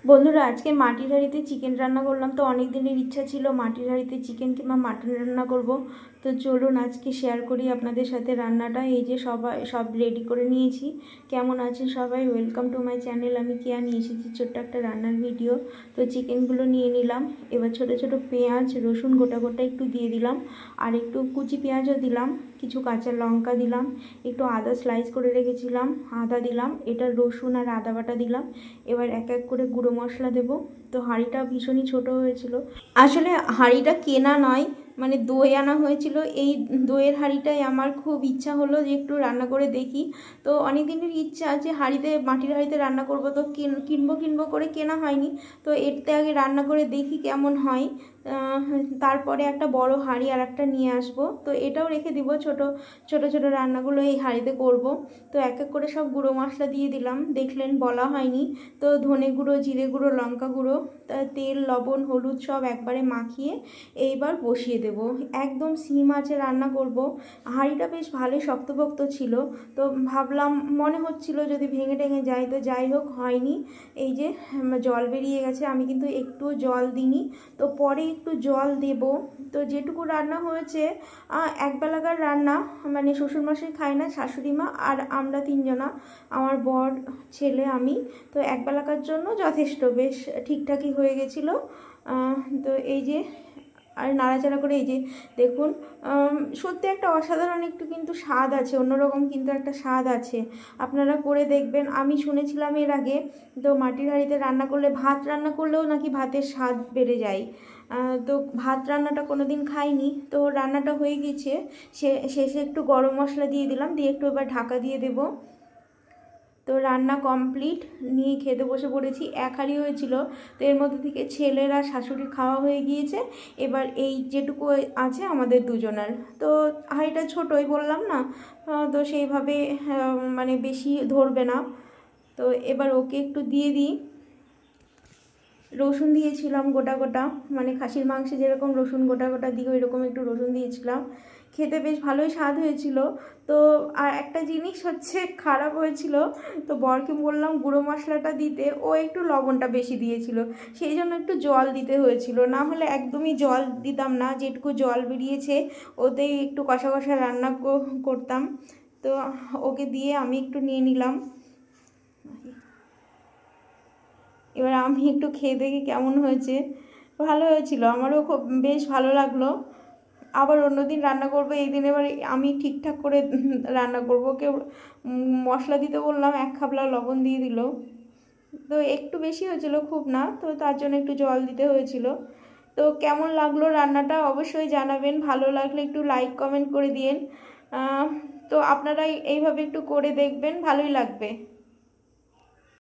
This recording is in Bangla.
বন্ধুরা আজকে মাটির হাঁড়িতে চিকেন রান্না করলাম। তো অনেক দিনের ইচ্ছা ছিল মাটির হাঁড়িতে চিকেন কিংবা মাটন রান্না করব। তো চলুন আজকে শেয়ার করি আপনাদের সাথে রান্নাটা। এই যে সব রেডি করে নিয়েছি। কেমন আছেন সবাই? Welcome to my channel. আমি কেয়া নিয়ে এসেছি ছোট্ট একটা রান্নার ভিডিও। তো চিকেনগুলো নিয়ে নিলাম। এবার ছোট ছোট পেঁয়াজ রসুন গোটা গোটা একটু দিয়ে দিলাম, আর একটু কুচি পেঁয়াজও দিলাম, কিছু কাঁচা লঙ্কা দিলাম, একটু আদা স্লাইস করে রেখেছিলাম আদা দিলাম, এটা রসুন আর আদা বাটা দিলাম। এবার এক এক করে গুঁড়ো মশলা দেব। তো হাঁড়িটা ভীষণই ছোট হয়েছিল, আসলে হাঁড়িটা কেনা নয়, মানে দই আনা হয়েছিল। এই দইয়ের হাঁড়িটাই আমার খুব ইচ্ছা হলো যে একটু রান্না করে দেখি। তো অনেক দিনের ইচ্ছা যে হাঁড়িতে, মাটির হাঁড়িতে রান্না করব। তো কিনবো করে কেনা হয়নি। তো এরতে আগে রান্না করে দেখি কেমন হয়। তারপরে একটা বড় হাঁড়ি আর একটা নিয়ে আসবো। তো এটাও রেখে দিব, ছোট ছোট রান্নাগুলো এই হাঁড়িতে করব। তো এক এক করে সব গুঁড়ো মশলা দিয়ে দিলাম, দেখলেন বলা হয়নি। তো ধনে গুঁড়ো, জিরে গুঁড়ো, লঙ্কা গুঁড়ো, তেল, লবণ, হলুদ সব একবারে মাখিয়ে এইবার বসিয়ে দেব। একদম সিম আঁচে রান্না করব। হাঁড়িটা বেশ ভালোই শক্তপোক্ত ছিল। তো ভাবলাম, মনে হচ্ছিল যদি ভেঙে টেঙে যায়, তো যাই হোক হয়নি। এই যে জল বেরিয়ে গেছে, আমি কিন্তু একটু জল দিইনি। তো পরে একটু জল দেব। তো যেটুকু রান্না হয়েছে, একবেলাকার রান্না, মানে শ্বশুরমশাই খায় না, শাশুড়ি মা আর আমরা তিনজনা, আমার বর, ছেলে, আমি। তো একবেলাকার জন্য যথেষ্ট, বেশ ঠিকঠাকই হয়ে গেছিলো। তো এই যে আর নাড়াচাড়া করে, এই যে দেখুন, সত্যি একটা অসাধারণ একটু কিন্তু স্বাদ আছে, অন্যরকম কিন্তু একটা স্বাদ আছে। আপনারা করে দেখবেন। আমি শুনেছিলাম এর আগে, তো মাটির হাঁড়িতে রান্না করলে, ভাত রান্না করলেও নাকি ভাতের স্বাদ বেড়ে যায়। তো ভাত রান্নাটা কোনো দিন খাইনি। তো রান্নাটা হয়ে গেছে, শেষে একটু গরম মশলা দিয়ে দিলাম, দিয়ে একটু এবার ঢাকা দিয়ে দেব। তো রান্না কমপ্লিট, নিয়ে খেতে বসে পড়েছি। এক হাঁড়ি হয়েছিল, তো এর মধ্যে থেকে ছেলের আর শাশুড়ির খাওয়া হয়ে গিয়েছে। এবার এই যেটুকু আছে আমাদের দুজনের। তো হাঁড়িটা ছোটোই বললাম না, তো সেইভাবে মানে বেশি ধরবে না। তো এবার ওকে একটু দিয়ে দিই। রসুন দিয়েছিলাম গোটা গোটা, মানে খাসির মাংসে যেরকম রসুন গোটা গোটা দিই, ওই রকম একটু রসুন দিয়েছিলাম। খেতে বেশ ভালোই স্বাদ হয়েছিল। তো আর একটা জিনিস হচ্ছে, খারাপ হয়েছিল। তো বরকে বললাম গুঁড়ো মশলাটা দিতে, ও একটু লবণটা বেশি দিয়েছিল, সেই জন্য একটু জল দিতে হয়েছিল। না হলে একদমই জল দিতাম না, যেটুকু জল বেরিয়েছে ওতেই একটু কষা কষা রান্না করতাম। তো ওকে দিয়ে আমি একটু নিয়ে নিলাম। এবার আমি একটু খেয়ে দেখি কেমন হয়েছে। ভালো হয়েছিল, আমারও খুব বেশ ভালো লাগলো। আবার অন্যদিন রান্না করবো, এই দিন এবার আমি ঠিকঠাক করে রান্না করবো। কেউ মশলা দিতে বললাম, 1 খাবলা লবণ দিয়ে দিল। তো একটু বেশি হয়েছিল, খুব না, তো তার জন্য একটু জল দিতে হয়েছিল। তো কেমন লাগলো রান্নাটা অবশ্যই জানাবেন। ভালো লাগলে একটু লাইক কমেন্ট করে দিন। তো আপনারা এইভাবে একটু করে দেখবেন, ভালোই লাগবে।